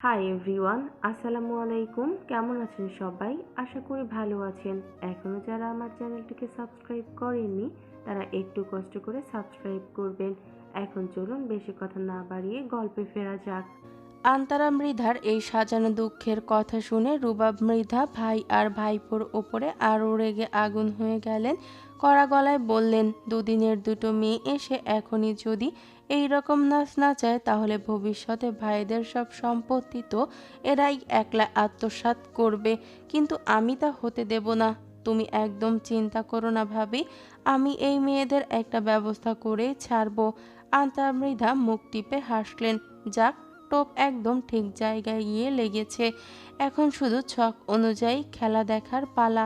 Hi everyone, আসসালামু আলাইকুম। কেমন আছেন সবাই? আশা করি ভালো আছেন। এখনো যারা আমার চ্যানেলটিকে সাবস্ক্রাইব করেননি তারা একটু কষ্ট করে সাবস্ক্রাইব করবেন। এখন চলুন বেশি কথা না বাড়িয়ে গল্পে ফেরা যাক। আন্তারা মৃধার এই সাজানো দুঃখের কথা শুনে রুবাব মৃধা ভাই আর ভাইপোর ওপরে আরও রেগে আগুন হয়ে গেলেন। কড়া গলায় বললেন, দুদিনের দুটো মেয়ে এসে এখনই যদি এই রকম নাচ নাচায় তাহলে ভবিষ্যতে ভাইদের সব সম্পত্তি তো এরাই একলা আত্মসাৎ করবে, কিন্তু আমি তা হতে দেব না। তুমি একদম চিন্তা করো না ভাবি, আমি এই মেয়েদের একটা ব্যবস্থা করেই ছাড়বো। আন্তারা মৃধা মুখ টিপে হাসলেন। যাক, টোপ একদম ঠিক জায়গায় গিয়ে লেগেছে। এখন শুধু ছক অনুযায়ী খেলা দেখার পালা।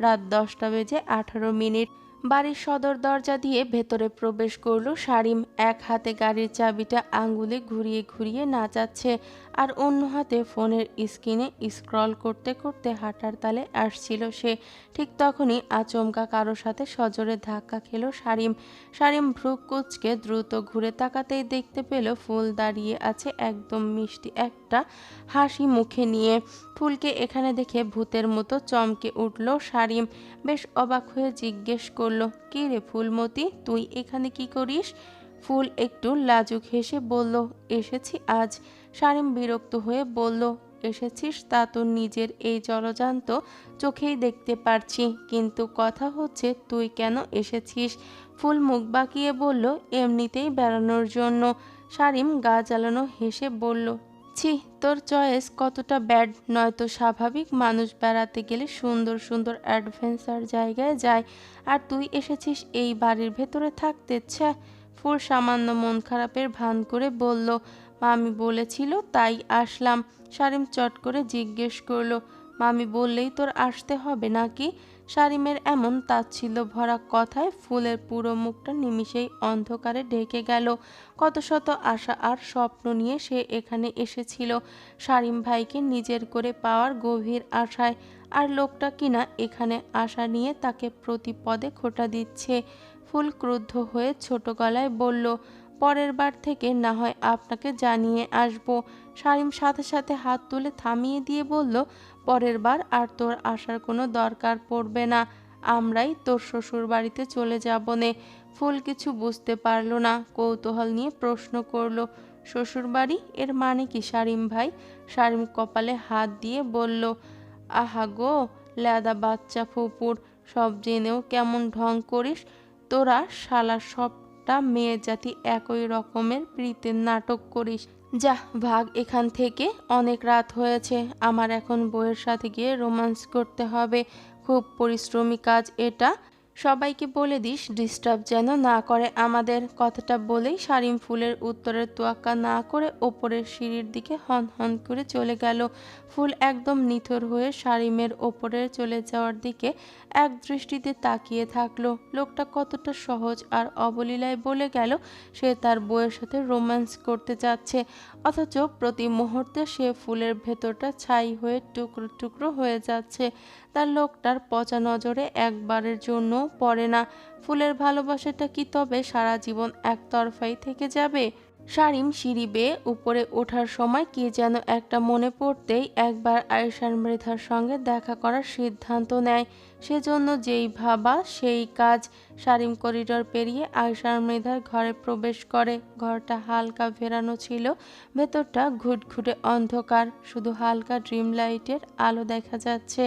রাত 10টা বেজে 18 মিনিট। বাড়ির সদর দরজা দিয়ে ভেতরে প্রবেশ করলো শারিম। এক হাতে গাড়ির চাবিটা আঙ্গুলে ঘুরিয়ে ঘুরিয়ে নাচাচ্ছে, আর অন্য হাতে ফোনের স্ক্রিনে স্ক্রল করতে করতে হাঁটার তালে আসছিল সে। ঠিক তখনই আচমকা কারো সাথে সজোরে ধাক্কা খেলো শারিম। শারিম ভ্রু কুঁচকে দ্রুত ঘুরে তাকাতেই দেখতে পেল ফুল দাঁড়িয়ে আছে একদম মিষ্টি একটা হাসি মুখে নিয়ে। ফুলকে এখানে দেখে ভূতের মতো চমকে উঠল শারিম। বেশ অবাক হয়ে জিজ্ঞেস করলো, কি রে ফুলমতি, তুই এখানে কি করিস? ফুল একটু লাজুক হেসে বলল, এসেছি আজ। শারিম বিরক্ত হয়ে বলল, এসেছিস তা তো নিজের এই জলজান্ত চোখেই দেখতে পারছি, কিন্তু কথা হচ্ছে তুই কেন এসেছিস? ফুল মুখ বাঁকিয়ে বলল, এমনিতেই বেড়ানোর জন্য। শারিম গা জ্বালানো হেসে বলল, ছি, তোর চয়েস কতটা ব্যাড। নয়তো স্বাভাবিক মানুষ বেড়াতে গেলে সুন্দর সুন্দর অ্যাডভেঞ্চার জায়গায় যায়, আর তুই এসেছিস এই বাড়ির ভেতরে থাকতে। ছ্যা। ফুল সামান্য মন খারাপের ভান করে বলল, মামি বলেছিল তাই আসলাম। শারিম চট করে জিজ্ঞেস করলো, মামি বললেই তোর আসতে হবে নাকি? শারিমের এমন তাচ্ছিল্য ভরা কথায় ফুলের পুরো মুখটা নিমিষেই অন্ধকারে ঢেকে গেল। কত শত আশা আর স্বপ্ন নিয়ে সে এখানে এসেছিল শারিম ভাইকে নিজের করে পাওয়ার গভীর আশায়, আর লোকটা কিনা এখানে আশা নিয়ে তাকে প্রতি পদে খোঁটা দিচ্ছে। ফুল ক্রুদ্ধ হয়ে ছোট গলায় বলল, পরের বার থেকে না হয় আপনাকে জানিয়ে আসবো। শারিম সাথে সাথে হাত তুলে থামিয়ে দিয়ে বলল, পরের বার আর তোর আসার কোনো দরকার পড়বে না, আমরাই তোর শ্বশুর বাড়িতে চলে যাবো নে। ফুল কিছু বুঝতে পারল না, কৌতূহল নিয়ে প্রশ্ন করল, শ্বশুর বাড়ি এর মানে কি শারিম ভাই? শারিম কপালে হাত দিয়ে বলল, আহা গো ল্যাদা বাচ্চা ফুপুর, সব জেনেও কেমন ঢং করিস তোরা শালা, সবটা মেয়ে জাতি একই রকমের প্রীতের নাটক করিস। যা ভাগ এখান থেকে, অনেক রাত হয়েছে, আমার এখন বউয়ের সাথে গিয়ে রোম্যান্স করতে হবে। খুব পরিশ্রমী কাজ এটা, সবাইকে বলে দিস ডিস্টার্ব যেন না করে আমাদের। কথাটা বলেই শারিম ফুলের উত্তরের তোয়াক্কা না করে ওপরের সিঁড়ির দিকে হন হন করে চলে গেল। ফুল একদম নিথর হয়ে শারিমের ওপরে চলে যাওয়ার দিকে এক দৃষ্টিতে তাকিয়ে থাকলো। লোকটা কতটা সহজ আর অবলীলায় বলে গেল সে তার বউয়ের সাথে রোম্যান্স করতে যাচ্ছে, অথচ প্রতি মুহূর্তে সে ফুলের ভেতরটা ছাই হয়ে টুকরো টুকরো হয়ে যাচ্ছে। তার লোকটার পচা নজরে একবারের জন্য পড়ে না। ফুলের ভালোবাসাটা কি তবে সারা জীবন একতরফাই থেকে যাবে? শারিম সিঁড়ি বেয়ে উপরে ওঠার সময় কি যেন একটা মনে পড়তেই একবার আয়েশার মৃধার সঙ্গে দেখা করার সিদ্ধান্ত নেয়। সেজন্য যেই ভাবা সেই কাজ। শারিম করিডর পেরিয়ে আয়েশার মৃধার ঘরে প্রবেশ করে। ঘরটা হালকা ভেরানো ছিল, ভেতরটা ঘুটঘুটে অন্ধকার, শুধু হালকা ড্রিম লাইটের আলো দেখা যাচ্ছে।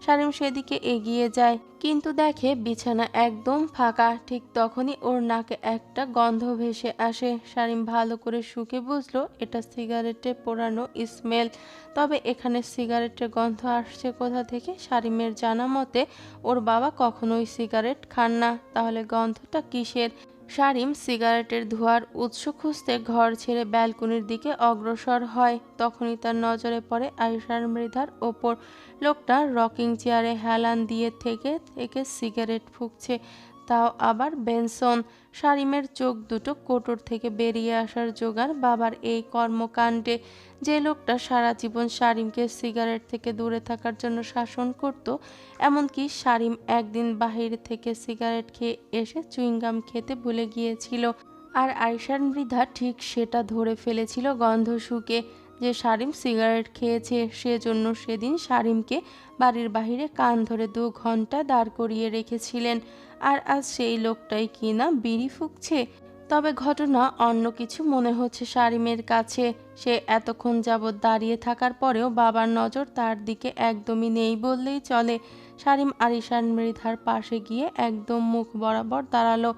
শারিম সেদিকে এগিয়ে যায়, কিন্তু দেখে বিছানা একদম ফাঁকা। ঠিক তখনই ওর নাকে একটা গন্ধ ভেসে আসে। শারিম ভালো করে শুকে বুঝলো এটা সিগারেটে পোড়ানো স্মেল। তবে এখানে সিগারেটের গন্ধ আসছে কোথা থেকে? শারিমের জানা মতে ওর বাবা কখনোই সিগারেট খান না, তাহলে গন্ধটা কিসের? শারিম সিগারেটের ধোঁয়ার উৎস খুঁজতে ঘর ছেড়ে ব্যালকনির দিকে অগ্রসর হয়। তখনই তার নজরে পড়ে আয়েশার মৃধার ওপর। লোকটা রকিং চেয়ারে হেলান দিয়ে থেকে থেকে সিগারেট ফুঁকছে, তাও আবার বেনসন। শারিমের চোখ দুটো কোটর থেকে বেরিয়ে আসার জোগাড় বাবার এই কর্মকাণ্ডে। যে লোকটা সারা জীবন শারিমকে সিগারেট থেকে দূরে থাকার জন্য শাসন করত, এমনকি শারিম একদিন বাহির থেকে সিগারেট খেয়ে এসে চুইংগাম খেতে ভুলে গিয়েছিল, আর আয়েশার মৃধা ঠিক সেটা ধরে ফেলেছিল গন্ধ শুকে। যে শারিম সিগারেট খেয়েছে, সেজন্য সেদিন শারিমকে বাড়ির বাহিরে কান ধরে 2 ঘন্টা দাঁড় করিয়ে রেখেছিলেন। আর আজ সেই লোকটাই কিনা বিড়ি ফুঁকছে। তবে ঘটনা অন্য কিছু মনে হচ্ছে শারিমের কাছে। সে এতক্ষণ যাবৎ দাঁড়িয়ে থাকার পরেও বাবার নজর তার দিকে একদমই নেই বললেই চলে। শারিম আরিশান মৃধার পাশে গিয়ে একদম মুখ বরাবর দাঁড়ালো।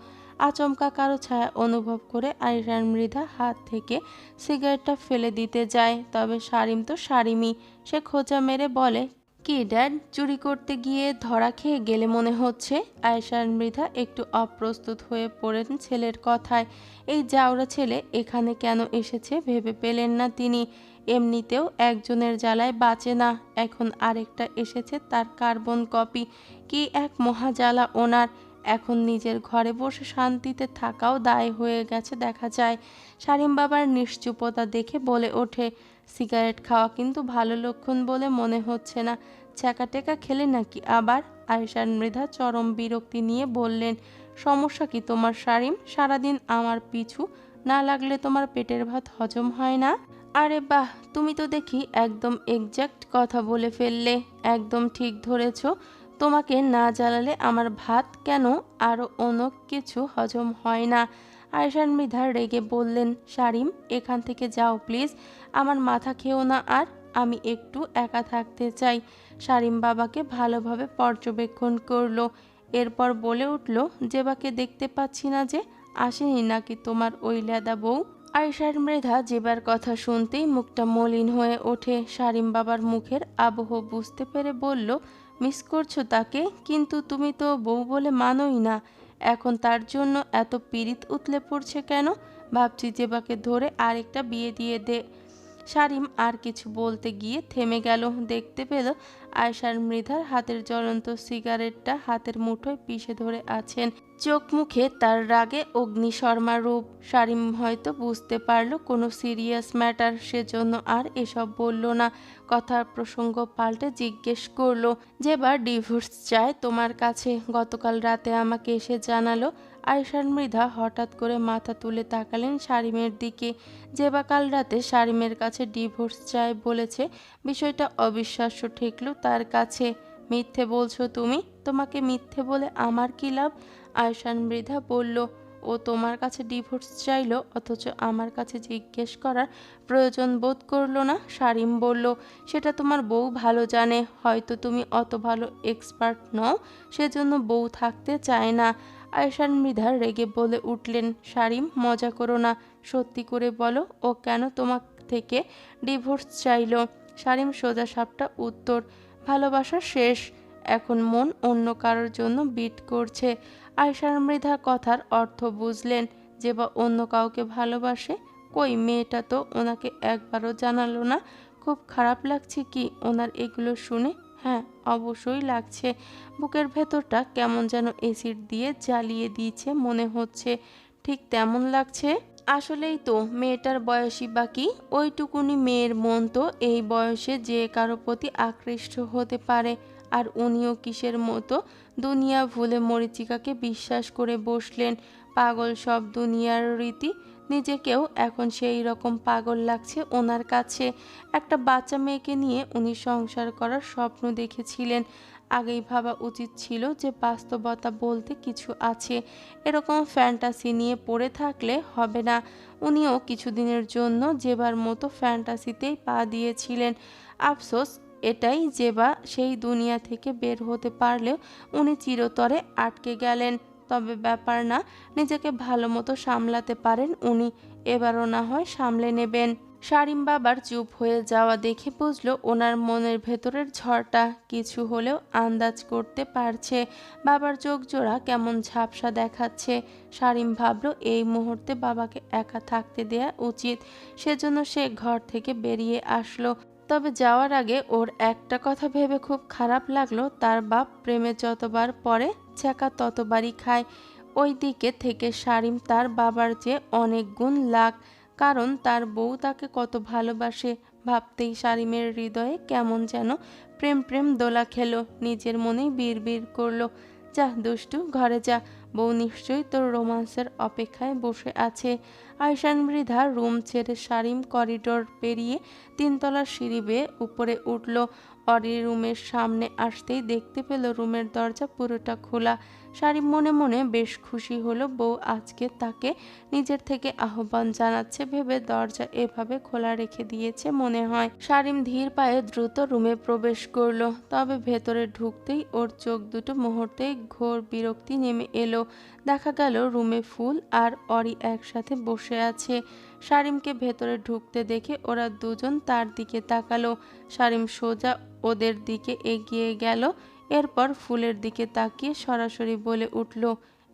আচমকা কারো ছায়া অনুভব করে আরিশান মৃধা হাত থেকে সিগারেটটা ফেলে দিতে যায়। তবে শারিম তো শারিমই। সে খোঁচা মেরে বলে, কি ড্যাড, চুরি করতে গিয়ে ধরা খেয়ে গেলে মনে হচ্ছে। আয়েশার মৃধা একটু অপ্রস্তুত হয়ে পড়েন ছেলের কথায়। এই জাউরা ছেলে এখানে কেন এসেছে ভেবে পেলেন না তিনি। এমনিতেও একজনের জ্বালায় বাঁচে না, এখন আরেকটা এসেছে তার কার্বন কপি। কি এক মহাজ্বালা ওনার। এখন নিজের ঘরে বসে শান্তিতে থাকাও দায় হয়ে গেছে দেখা যায়। শারিম বাবার নিশ্চুপতা দেখে বলে ওঠে, সিগারেট খাওয়া কিন্তু ভালো লক্ষণ বলে মনে হচ্ছে না। ছ্যাঁকা টেকা খেলে নাকি আবার? আয়েশার মৃধা চরম বিরক্তি নিয়ে বললেন, সমস্যা কি তোমার শারিম? সারাদিন আমার পিছু না লাগলে তোমার পেটের ভাত হজম হয় না? আরে বাহ, তুমি তো দেখি একদম এক্সাক্ট কথা বলে ফেললে। একদম ঠিক ধরেছ। তোমাকে না জ্বালালে আমার ভাত কেন আরও অন্য কিছু হজম হয় না। আয়েশান মৃধা রেগে বললেন, শারিম এখান থেকে যাও প্লিজ, আমার মাথা খেও না আর। আমি একটু একা থাকতে চাই। শারিম বাবাকে ভালোভাবে পর্যবেক্ষণ করলো। এরপর বলে উঠল, জেবাকে দেখতে পাচ্ছি না যে, আসেনি নাকি তোমার ওই লেদা বউ? আয়েশার মৃধা জেবার কথা শুনতেই মুখটা মলিন হয়ে ওঠে। শারিম বাবার মুখের আবহ বুঝতে পেরে বলল, মিস করছো তাকে? কিন্তু তুমি তো বউ বলে মানোই না। এখন তার জন্য এত পীড়িত উতলে পড়ছে কেন? ভাবছি জেবাকে ধরে আরেকটা বিয়ে দিয়ে দে। শারিম আর কিছু বলতে গিয়ে থেমে গেল। দেখতে পেল আয়েশার মৃধার হাতের জ্বলন্ত সিগারেটটা হাতের মুঠোয় পিষে ধরে আছেন। চোখ মুখে তার রাগে অগ্নিশর্মা রূপ। শারিম হয়তো বুঝতে পারল কোনো সিরিয়াস ম্যাটার, সেজন্য আর এসব বলল না। কথার প্রসঙ্গ পাল্টে জিজ্ঞেস করলো, যেবার ডিভোর্স চায় তোমার কাছে, গতকাল রাতে আমাকে এসে জানালো। আয়েশার মৃধা হঠাৎ করে মাথা তুলে তাকালেন শারিমের দিকে। যেবা কাল রাতে শারিমের কাছে ডিভোর্স চায় বলেছে, বিষয়টা অবিশ্বাস্য ঠেকল তার কাছে। মিথ্যে বলছো তুমি? তোমাকে মিথ্যে বলে আমার কি লাভ? আয়েশান মৃধা বলল, ও তোমার কাছে ডিভোর্স চাইলো অথচ আমার কাছে জিজ্ঞেস করার প্রয়োজন বোধ করলো না। শারিম বলল, সেটা তোমার বউ ভালো জানে। হয়তো তুমি অত ভালো এক্সপার্ট নও, সেজন্য বউ থাকতে চায় না। আয়েশান মৃধা রেগে বলে উঠলেন, শারিম মজা করো না, সত্যি করে বলো ও কেন তোমার থেকে ডিভোর্স চাইলো? শারিম সোজা সাপটা উত্তর, ভালোবাসা শেষ, এখন মন অন্য কারোর জন্য বিট করছে। আয়েশার মৃধা কথার অর্থ বুঝলেন, যে বা অন্য কাউকে ভালোবাসে। কই, মেয়েটা তো ওনাকে একবারও জানালো না। খুব খারাপ লাগছে কি ওনার এগুলো শুনে? হ্যাঁ, অবশ্যই লাগছে। বুকের ভেতরটা কেমন যেন এসিড দিয়ে জ্বালিয়ে দিয়েছে মনে হচ্ছে। ঠিক তেমন লাগছে। আসলেই তো, মেয়েটার বয়সী বাকি, ওইটুকুনি মেয়ের মন তো এই বয়সে যে কারো প্রতি আকৃষ্ট হতে পারে। আর উনিও কিসের মতো দুনিয়া ভুলে মরীচিকাকে বিশ্বাস করে বসলেন। পাগল সব দুনিয়ার রীতি। নিজেকেও এখন সেই রকম পাগল লাগছে ওনার কাছে। একটা বাচ্চা মেয়েকে নিয়ে উনি সংসার করার স্বপ্ন দেখেছিলেন। আগেই ভাবা উচিত ছিল যে বাস্তবতা বলতে কিছু আছে। এরকম ফ্যান্টাসি নিয়ে পড়ে থাকলে হবে না। উনিও কিছুদিনের জন্য জেবার মতো ফ্যান্টাসিতেই পা দিয়েছিলেন। আফসোস এটাই, জেবা সেই দুনিয়া থেকে বের হতে পারলেও উনি চিরতরে আটকে গেলেন। তবে ব্যাপার না, নিজেকে ভালো মতো সামলাতে পারেন উনি। এবারও না হয় সামলে নেবেন। শারিম বাবার চুপ হয়ে যাওয়া দেখে বুঝল ওনার মনের ভেতরের ঝড়টা কিছু হলেও আন্দাজ করতে পারছে। বাবার চোখ জোড়া কেমন ঝাপসা দেখাচ্ছে। শারিম ভাবল এই মুহূর্তে বাবাকে একা থাকতে দেয়া উচিত। সেজন্য সে ঘর থেকে বেরিয়ে আসলো। তবে যাওয়ার আগে ওর একটা কথা ভেবে খুব খারাপ লাগলো, তার বাপ প্রেমে যতবার পড়ে ছ্যাঁকা ততবারই খায়। ওই দিকে থেকে শারিম তার বাবার চেয়ে অনেক গুণ লাখ, কারণ তার বউ তাকে কত ভালোবাসে। ভাবতেই শারিমের হৃদয়ে কেমন যেন প্রেম প্রেম দোলা খেলো। নিজের মনেই বিড়বিড় করলো, যা দুষ্টু, ঘরে যা, বউ নিশ্চয়ই তোর রোমান্সের অপেক্ষায় বসে আছে। আয়শান মৃধা রুম ছেড়ে সারিম করিডোর পেরিয়ে 3 তলার সিঁড়ি বেয়ে উপরে উঠল। অরি রুমের সামনে আসতেই দেখতে পেল রুমের দরজা পুরোটা খোলা। সারিম মনে মনে বেশ খুশি হলো, বউ আজকে তাকে নিজের থেকে আহ্বান জানাচ্ছে ভেবে দরজা এভাবে খোলা রেখে দিয়েছে মনে হয়। সারিম ধীর পায়ে দ্রুত রুমে প্রবেশ করলো, তবে ভেতরে ঢুকতেই ওর চোখ দুটো মুহূর্তেই ঘোর বিরক্তি নেমে এলো। দেখা গেল রুমে ফুল আর অরি একসাথে বসে আছে। সারিমকে ভেতরে ঢুকতে দেখে ওরা দুজন তার দিকে তাকালো। সারিম সোজা ওদের দিকে এগিয়ে গেল, এরপর ফুলের দিকে তাকিয়ে সরাসরি বলে উঠল,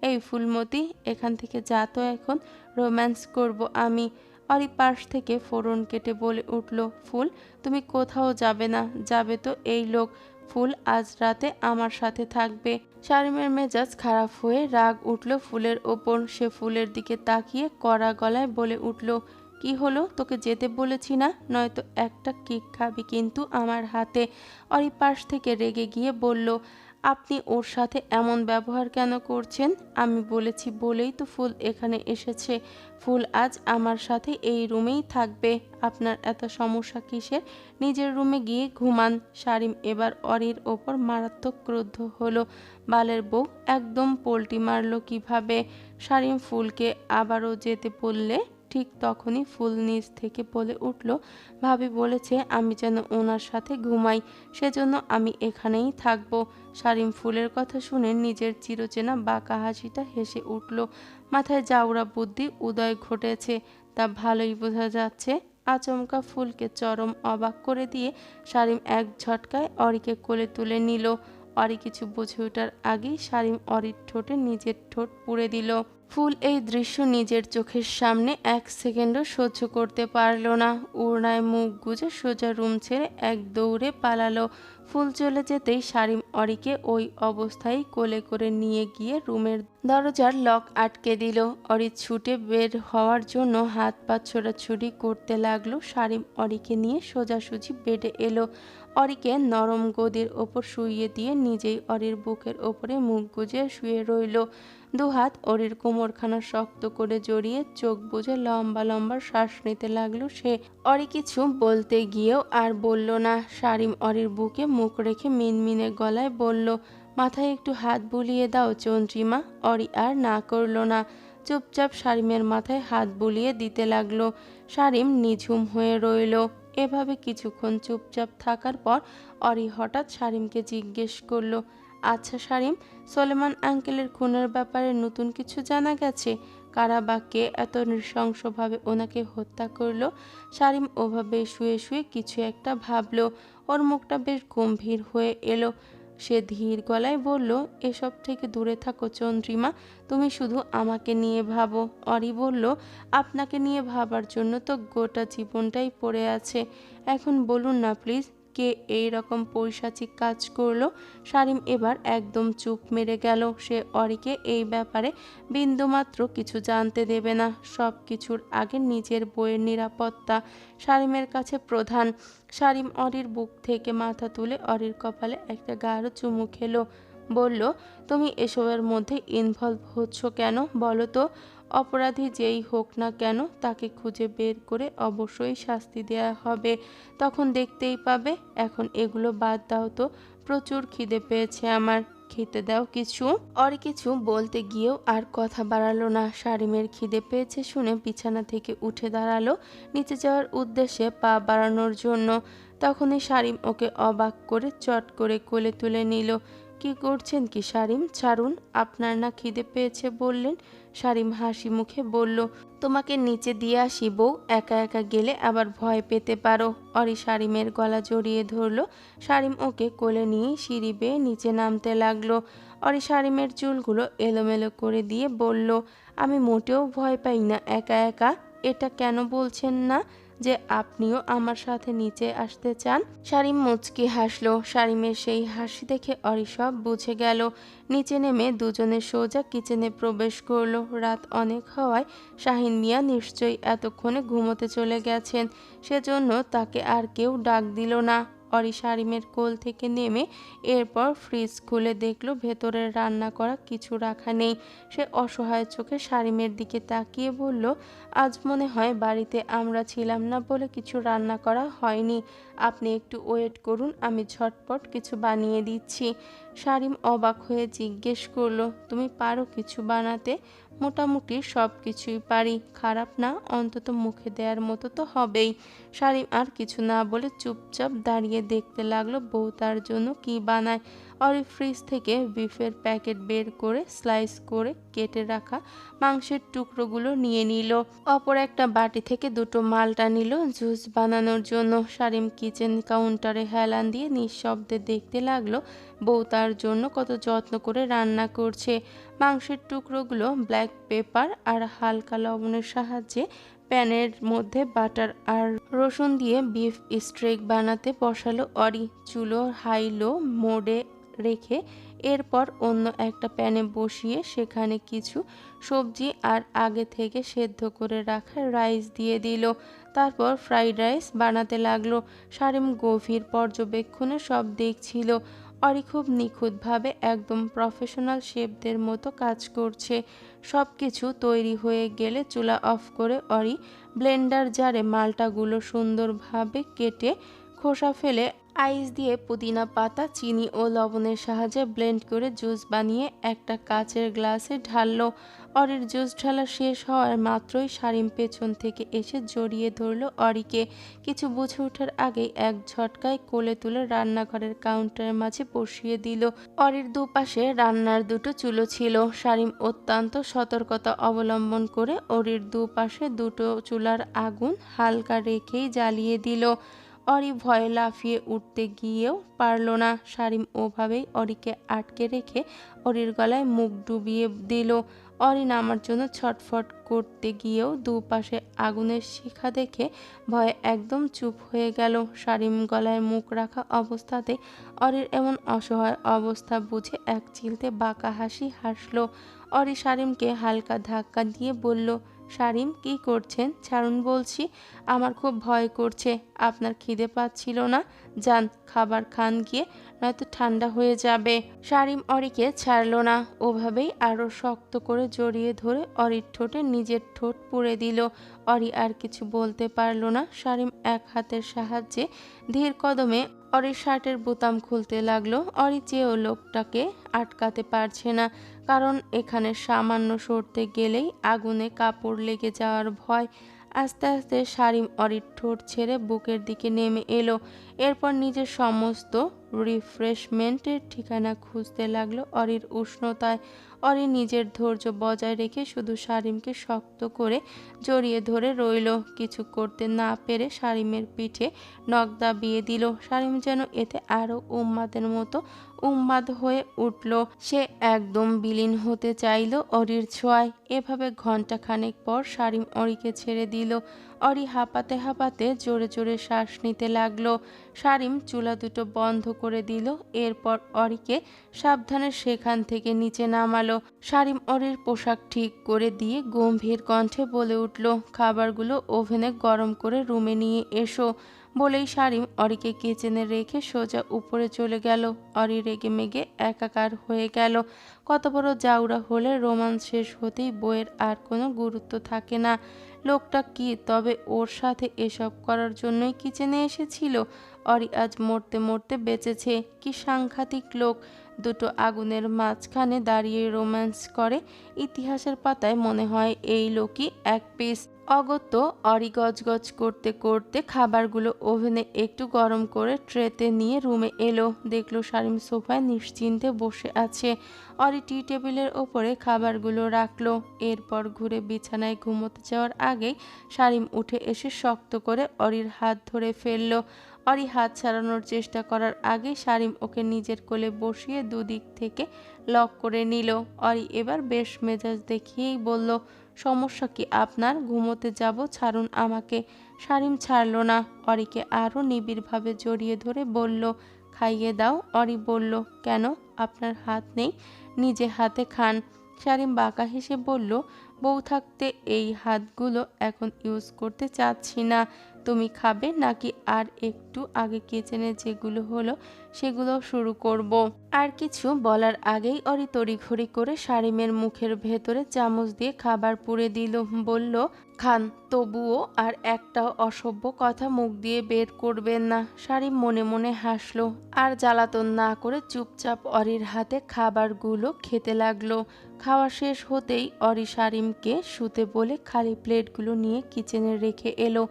এই ফুলমতি, এখান থেকে যা তো, এখন রোম্যান্স করব আমি। অরি পাশ থেকে ফোড়ন কেটে বলে উঠল, ফুল, তুমি কোথাও যাবে না, যাবে তো এই লোক। ফুল আজ রাতে আমার সাথে থাকবে। শারমিনের মেজাজ খারাপ হয়ে রাগ উঠল ফুলের ওপর। সে ফুলের দিকে তাকিয়ে কড়া গলায় বলে উঠল, কি হলো, তোকে যেতে বলেছি না, নয়তো একটা কিক খাবি কিন্তু আমার হাতে। অরি পাশ থেকে রেগে গিয়ে বলল, আপনি ওর সাথে এমন ব্যবহার কেন করছেন? আমি বলেছি বলেই তো ফুল এখানে এসেছে। ফুল আজ আমার সাথে এই রুমেই থাকবে। আপনার এত সমস্যা কিসের? নিজের রুমে গিয়ে ঘুমান। সারিম এবার অরির ওপর মারাত্মক ক্রুদ্ধ হলো। বালের বউ একদম পোল্টি মারলো কিভাবে। সারিম ফুলকে আবারও যেতে বললে ঠিক তখনই ফুল নিচ থেকে বলে উঠল, ভাবি বলেছে আমি যেন ওনার সাথে ঘুমাই, সেজন্য আমি এখানেই থাকবো। সারিম ফুলের কথা শুনে নিজের চিরচেনা বাঁকা হাসিটা হেসে উঠল। মাথায় জাউরা বুদ্ধি উদয় ঘটেছে, তা ভালোই বোঝা যাচ্ছে। আচমকা ফুলকে চরম অবাক করে দিয়ে সারিম এক ঝটকায় অরিকে কোলে তুলে নিল। অরি কিছু বুঝে ওঠার আগেই সারিম অরির ঠোঁটে নিজের ঠোঁট পুড়ে দিল। ফুল এই দৃশ্য নিজের চোখের সামনে এক সেকেন্ডও সহ্য করতে পারল না। উড়নায় মুখ গুজে সোজা রুম ছেড়ে এক দৌড়ে পালালো। ফুল চলে যেতেই সারিম অরিকে ওই অবস্থায় কোলে করে নিয়ে গিয়ে রুমের দরজার লক আটকে দিল। অরি ছুটে বের হওয়ার জন্য হাত পা ছোড়াছুড়ি করতে লাগলো। সারিম অরিকে নিয়ে সোজাসুজি বেডে এলো। অরিকে নরম গদির ওপর শুইয়ে দিয়ে নিজেই অরির বুকের ওপরে মুখ গুজে শুয়ে রইল। দুহাত অরির কোমরখানা শক্ত করে জড়িয়ে চোখ বুজে লম্বা লম্বা শ্বাস নিতে লাগলো সে। অরি কিছু বলতে গিয়েও আর বলল না। সারিম অরির বুকে মুখ রেখে মিনমিনে গলায় বলল, মাথায় একটু হাত বুলিয়ে দাও চন্দ্রিমা। অরি আর না করল না, চুপচাপ সারিমের মাথায় হাত বুলিয়ে দিতে লাগলো। সারিম নিঝুম হয়ে রইল। এভাবে কিছুক্ষণ চুপচাপ থাকার পর অরি হঠাৎ সারিমকে জিজ্ঞেস করলো, আচ্ছা সারিম, সোলেমান আঙ্কেলের খুনের ব্যাপারে নতুন কিছু জানা গেছে? কারা বা কে এত নৃশংসভাবে ওনাকে হত্যা করলো? সারিম ওভাবে শুয়ে শুয়ে কিছু একটা ভাবলো। ওর মুখটা বেশ গম্ভীর হয়ে এলো। সে ধীর গলায় বলল, এসব থেকে দূরে থাকো চন্দ্রিমা, তুমি শুধু আমাকে নিয়ে ভাবো। অরি বলল, আপনাকে নিয়ে ভাবার জন্য তো গোটা জীবনটাই পড়ে আছে। এখন বলুন না প্লিজ, কে এই রকম পৈশাচিক কাজ করলো? সারিম এবার একদম চুপ মেরে গেল। সে অরিকে এই ব্যাপারে বিন্দুমাত্র কিছু জানতে দেবে না। সব কিছুর আগে নিজের বইয়ের নিরাপত্তা সারিমের কাছে প্রধান। সারিম অরির বুক থেকে মাথা তুলে অরির কপালে একটা গাঢ় চুমু খেলো। বলল, তুমি এসবের মধ্যে ইনভলভ হচ্ছ কেন বলো তো? অপরাধী যেই হোক না কেন তাকে খুঁজে বের করে অবশ্যই শাস্তি দেয়া হবে, তখন দেখতেই পাবে। এখন এগুলো বাদ দাও তো, প্রচুর খিদে পেয়েছে আমার, খেতে দাও কিছু। অরি কিছু বলতে গিয়েও আর কথা বাড়ালো না। সারিমের খিদে পেয়েছে শুনে বিছানা থেকে উঠে দাঁড়ালো নিচে যাওয়ার উদ্দেশ্যে পা বাড়ানোর জন্য। তখনই সারিম ওকে অবাক করে চট করে কোলে তুলে নিল। কি করছেন কি সারিম, ছাড়ুন। আপনার না খিদে পেয়েছে বললেন? সারিম হাসি মুখে বলল, তোমাকে নিচে দিয়ে আসি বউ, একা একা গেলে আবার ভয় পেতে পারো। অরি সারিমের গলা জড়িয়ে ধরলো। সারিম ওকে কোলে নিয়ে সিঁড়ি বেয়ে নিচে নামতে লাগলো। অরি সারিমের চুলগুলো এলোমেলো করে দিয়ে বলল, আমি মোটেও ভয় পাই না একা একা। এটা কেন বলছেন না যে আপনিও আমার সাথে নিচে আসতে চান? সারিম মুচকি হাসলো। সারিমের সেই হাসি দেখে অরি সব বুঝে গেল। নিচে নেমে দুজনে সোজা কিচেনে প্রবেশ করলো। রাত অনেক হওয়ায় শাহিন মিয়া নিশ্চয়ই এতক্ষণে ঘুমোতে চলে গেছেন, সেজন্য তাকে আর কেউ ডাক দিল না। অরি শারিমের কোল থেকে নেমে এরপর ফ্রিজ খুলে দেখলো ভেতরে রান্না করা কিছু রাখা নেই। সে অসহায় চোখে শারিমের দিকে তাকিয়ে বলল, আজ মনে হয় বাড়িতে আমরা ছিলাম না বলে কিছু রান্না করা হয়নি। আপনি একটু ওয়েট করুন, আমি ঝটপট কিছু বানিয়ে দিচ্ছি। শারিম অবাক হয়ে জিজ্ঞেস করলো, তুমি পারো কিছু বানাতে? মোটামুটি সব কিছুই পারি, খারাপ না, অন্তত মুখে দেওয়ার মতো তো হবেই। শারিম আর কিছু না বলে চুপচাপ দাঁড়িয়ে দেখতে লাগলো বউ তার জন্য কি বানায়। অরি ফ্রিজ থেকে বিফের প্যাকেট বের করে স্লাইস করে কেটে রাখা মাংসের টুকরোগুলো নিয়ে নিল। অপর একটা বাটি থেকে দুটো মালটা নিল জুস বানানোর জন্য। শারিম কিচেন কাউন্টারে হেলান দিয়ে নিঃশব্দে দেখতে লাগলো বউ তার জন্য কত যত্ন করে রান্না করছে। মাংসের টুকরোগুলো ব্ল্যাক পেপার আর হালকা লবণের সাহায্যে প্যানের মধ্যে বাটার আর রসুন দিয়ে বিফ স্টেক বানাতে বসালো অরি। চুলো হাই লো মোডে রেখে এরপর অন্য একটা প্যানে বসিয়ে সেখানে কিছু সবজি আর আগে থেকে সেদ্ধ করে রাখা রাইস দিয়ে দিল। তারপর ফ্রাইড রাইস বানাতে লাগলো। শারিম গভীর পর্যবেক্ষণে সব দেখছিল। অরি খুব নিখুঁতভাবে একদম প্রফেশনাল শেফদের মতো কাজ করছে। সব কিছু তৈরি হয়ে গেলে চুলা অফ করে অরি ব্লেন্ডার জারে মালটাগুলো সুন্দরভাবে কেটে খোসা ফেলে আইস দিয়ে পুদিনা পাতা, চিনি ও লবণের সাহায্যে ব্লেন্ড করে জুস বানিয়ে একটা কাচের গ্লাসে ঢাললো। অরির জুস ঢালা শেষ হওয়ার মাত্রই শারিম পেছন থেকে এসে জড়িয়ে ধরলো অরিকে। কিছু বুঝে ওঠার আগেই এক ঝটকায় কোলে তুলে রান্নাঘরের কাউন্টারের মাঝে বসিয়ে দিল। অরির দুপাশে রান্নার দুটো চুলো ছিল। শারিম অত্যন্ত সতর্কতা অবলম্বন করে অরির দুপাশে দুটো চুলার আগুন হালকা রেখেই জ্বালিয়ে দিল। অরি ভয়ে লাফিয়ে উঠতে গিয়েও পারল না। শারিম ওভাবেই অরিকে আটকে রেখে অরির গলায় মুখ ডুবিয়ে দিল। অরি নামার জন্য ছটফট করতে গিয়েও দুপাশে আগুনের শিখা দেখে ভয়ে একদম চুপ হয়ে গেল। শারিম গলায় মুখ রাখা অবস্থাতে অরির এমন অসহায় অবস্থা বুঝে এক চিলতে বাঁকা হাসি হাসল। অরি শারিমকে হালকা ধাক্কা দিয়ে বলল, শারিম কি করছেন? ছাড়ুন বলছি, আমার খুব ভয় করছে। আপনার খিদে পাচ্ছিল না? যান খাবার খান গিয়ে, নয়তো ঠান্ডা হয়ে যাবে। শারিম অরিকে ছাড়ল না, ওভাবেই আরো শক্ত করে জড়িয়ে ধরে অরির ঠোঁটে নিজের ঠোঁট পুড়ে দিল। অরি আর কিছু বলতে পারল না। শারিম এক হাতের সাহায্যে ধীর কদমে অরির শার্টের বোতাম খুলতে লাগলো। অরি চেয়েও লোকটাকে আটকাতে পারছে না, কারণ এখানে সামান্য সরতে গেলেই আগুনে কাপড় লেগে যাওয়ার ভয়। আস্তে আস্তে শারিম অরির ঠোঁট ছেড়ে বুকের দিকে নেমে এলো। এরপর নিজের সমস্ত রিফ্রেশমেন্টের ঠিকানা খুঁজতে লাগলো অরির উষ্ণতায়। অরি নিজের ধৈর্য বজায় রেখে শুধু শারিমকে শক্ত করে জড়িয়ে ধরে রইল। কিছু করতে না পেরে শারিমের পিঠে নখ দাবিয়ে দিল। শারিম যেন এতে আরো উন্মাদের মতো উন্মাদ হয়ে উঠল। সে একদম বিলীন হতে চাইল অরির ছোঁয়ায়। এভাবে ঘন্টাখানেক পর শারিম অরিকে ছেড়ে দিল। অরি হাঁপাতে হাঁপাতে জোরে জোরে শ্বাস নিতে লাগলো। শারিম চুলা দুটো বন্ধ করে দিল। এরপর অরিকে সাবধানে সেখান থেকে নিচে নামালো। শারিম অরির পোশাক ঠিক করে দিয়ে গম্ভীর কণ্ঠে বলে উঠল, খাবারগুলো ওভেনে গরম করে রুমে নিয়ে এসো। বলেই শারিম অরিকে কিচেনে রেখে সোজা উপরে চলে গেল। অরি রেগে মেগে একাকার হয়ে গেল। কত বড় জাউরা হলে রোমান্স শেষ হতেই বইয়ের আর কোনো গুরুত্ব থাকে না। লোকটা কি তবে ওর সাথে এসব করার জন্যই কিচেনে এসেছিল? অরি আজ মরতে মরতে বেঁচেছে। কি সাংঘাতিক লোক! দুটো আগুনের মাঝখানে দাঁড়িয়ে রোম্যান্স করে। ইতিহাসের পাতায় মনে হয় এই লোকই এক পিস। অগত্যা অরি গজগজ করতে করতে খাবারগুলো ওভেনে একটু গরম করে ট্রেতে নিয়ে রুমে এলো। দেখলো শারিম সোফায় নিশ্চিন্তে বসে আছে। অরি টি টেবিলের ওপরে খাবারগুলো রাখলো। এরপর ঘুরে বিছানায় ঘুমোতে যাওয়ার আগেই শারিম উঠে এসে শক্ত করে অরির হাত ধরে ফেললো। অরি হাত ছাড়ানোর চেষ্টা করার আগে শারিম ওকে নিজের কোলে বসিয়ে দুদিক থেকে লক করে নিল। অরি এবার বেশ মেজাজ দেখিয়েই বলল, সমস্যা কি আপনার? ঘুমোতে যাব, ছাড়ুন আমাকে। শারিম ছাড়ল না। অরিকে আরও নিবিড়ভাবে জড়িয়ে ধরে বলল, খাইয়ে দাও। অরি বলল, কেন? আপনার হাত নেই? নিজে হাতে খান। শারিম বাঁকা হেসে বলল, বউ থাকতে এই হাতগুলো এখন ইউজ করতে চাচ্ছি না। তুমি খাবে নাকি আর একটু আগে কিচেনে যেগুলো হলো সেগুলো শুরু করব? আর কিছু বলার আগেই অরি তড়িঘড়ি করে শারিমের মুখের ভেতরে চামচ দিয়ে খাবার পুরে দিল। বলল, খান, তবুও আর একটাও অসভ্য কথা মুখ দিয়ে বের করবেন না। শারিম মনে মনে হাসলো আর জ্বালাতন না করে চুপচাপ অরির হাতে খাবারগুলো খেতে লাগলো। খাওয়া শেষ হতেই অরি শারিমকে শুতে বলে খালি প্লেটগুলো নিয়ে কিচেনে রেখে এলো।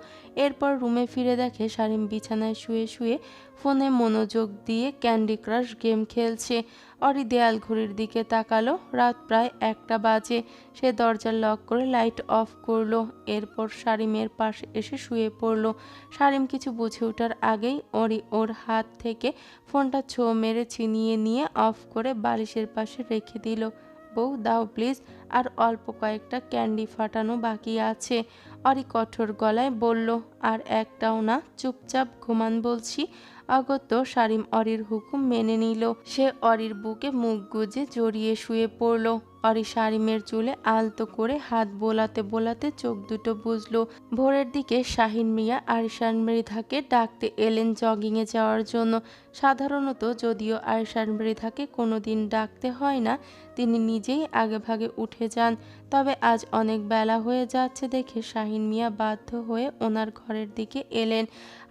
এরপর রুমে ফিরে দেখে শারিম বিছানায় শুয়ে শুয়ে ফোনে মনোযোগ দিয়ে ক্যান্ডি ক্রাশ গেম খেলছে। অরি দেয়াল ঘড়ির দিকে তাকালো। রাত প্রায় 1টা বাজে। সে দরজা লক করে লাইট অফ করলো। এরপর শারিমের পাশে এসে শুয়ে পড়লো। শারিম কিছু বুঝে ওঠার আগেই অরি ওর হাত থেকে ফোনটা ছো মেরে ছিনিয়ে নিয়ে অফ করে বালিশের পাশে রেখে দিল। বউ, দাও প্লিজ, আর অল্প কয়েকটা ক্যান্ডি ফাটানো বাকি আছে। অরি কঠোর গলায় বলল, আর একটাও না, চুপচাপ ঘুমান বলছি। অগত্যা শারিম অরির হুকুম মেনে নিল। সে অরির বুকে মুখ গুজে জড়িয়ে শুয়ে পড়ল। অরি শারিমের চুলে আলতো করে হাত বোলাতে বোলাতে চোখ দুটো বুঝলো। ভোরের দিকে শাহিন মিয়া আরিশান মৃধাকে ডাকতে এলেন জগিংয়ে যাওয়ার জন্য। সাধারণত যদিও আরিশান মৃধাকে কোনোদিন ডাকতে হয় না, তিনি নিজেই আগেভাগে উঠে যান। তবে আজ অনেক বেলা হয়ে যাচ্ছে দেখে শাহিন মিয়া বাধ্য হয়ে ওনার ঘরের দিকে এলেন।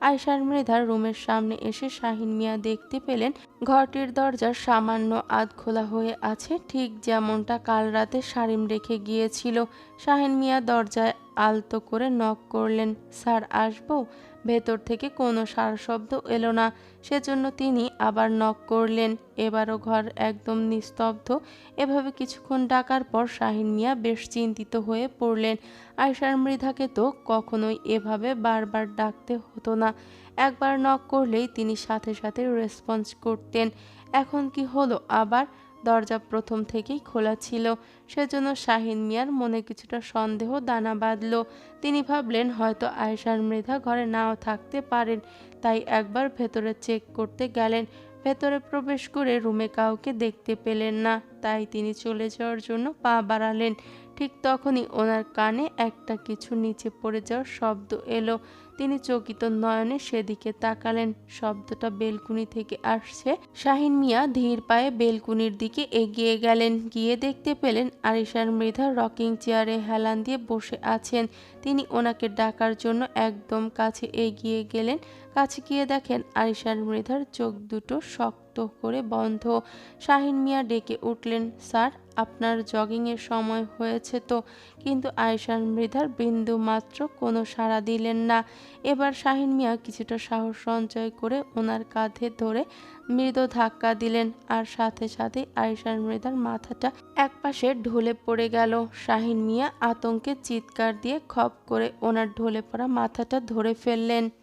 আয়শার মৃধার রুমের সামনে এসে শাহিন মিয়া দেখতে পেলেন ঘরটির দরজা সামান্য আধ খোলা হয়ে আছে, ঠিক যেমনটা কাল রাতে শারিম রেখে গিয়েছিল। শাহিন মিয়া দরজায় আলতো করে নক করলেন। স্যার, আসবো? ভেতর থেকে কোনো সাড়া শব্দ এলো না। সেজন্য তিনি আবার নক করলেন। এবারও ঘর একদম নিস্তব্ধ। এভাবে কিছুক্ষণ ডাকার পর শাহিন মিয়া বেশ চিন্তিত হয়ে পড়লেন। আয়শার মৃধাকে তো কখনোই এভাবে বারবার ডাকতে হতো না। একবার নক করলেই তিনি সাথে সাথে রেসপন্স করতেন। এখন কি হলো আবার? দরজা প্রথম থেকেই খোলা ছিল, সেজন্য শাহিন মিয়ার মনে কিছুটা সন্দেহ দানা বাঁধল। তিনি ভাবলেন হয়তো আয়শার মৃধা ঘরে নাও থাকতে পারেন, তাই একবার ভেতরে চেক করতে গেলেন। ভেতরে প্রবেশ করে রুমে কাউকে দেখতে পেলেন না, তাই তিনি চলে যাওয়ার জন্য পা বাড়ালেন। ঠিক তখনই ওনার কানে একটা কিছু নিচে পড়ে যাওয়ার শব্দ এলো। তিনি চকিত নয়নে সেদিকে তাকালেন। শব্দটা বেলকুনি থেকে আসছে। শাহিন মিয়া ধীর পায়ে বেলকুনির দিকে এগিয়ে গেলেন। গিয়ে দেখতে পেলেন আরিশান মৃধা রকিং চেয়ারে হেলান দিয়ে বসে আছেন। তিনি ওনাকে ডাকার জন্য একদম কাছে এগিয়ে গেলেন। কাছে গিয়ে দেখেন আরিশান মৃধার চোখ দুটো শক্ত করে বন্ধ। শাহিন মিয়া ডেকে উঠলেন, স্যার, আপনার জগিংয়ের সময় হয়েছে তো? কিন্তু আয়শান মৃধার বিন্দু মাত্র কোনো সাড়া দিলেন না। এবার শাহিন মিয়া কিছুটা সাহস সঞ্চয় করে ওনার কাঁধে ধরে মৃদু ধাক্কা দিলেন, আর সাথে সাথে আয়শান মৃধার মাথাটা একপাশে ঢলে পড়ে গেল। শাহিন মিয়া আতঙ্কে চিৎকার দিয়ে খপ করে ওনার ঢলে পড়া মাথাটা ধরে ফেললেন।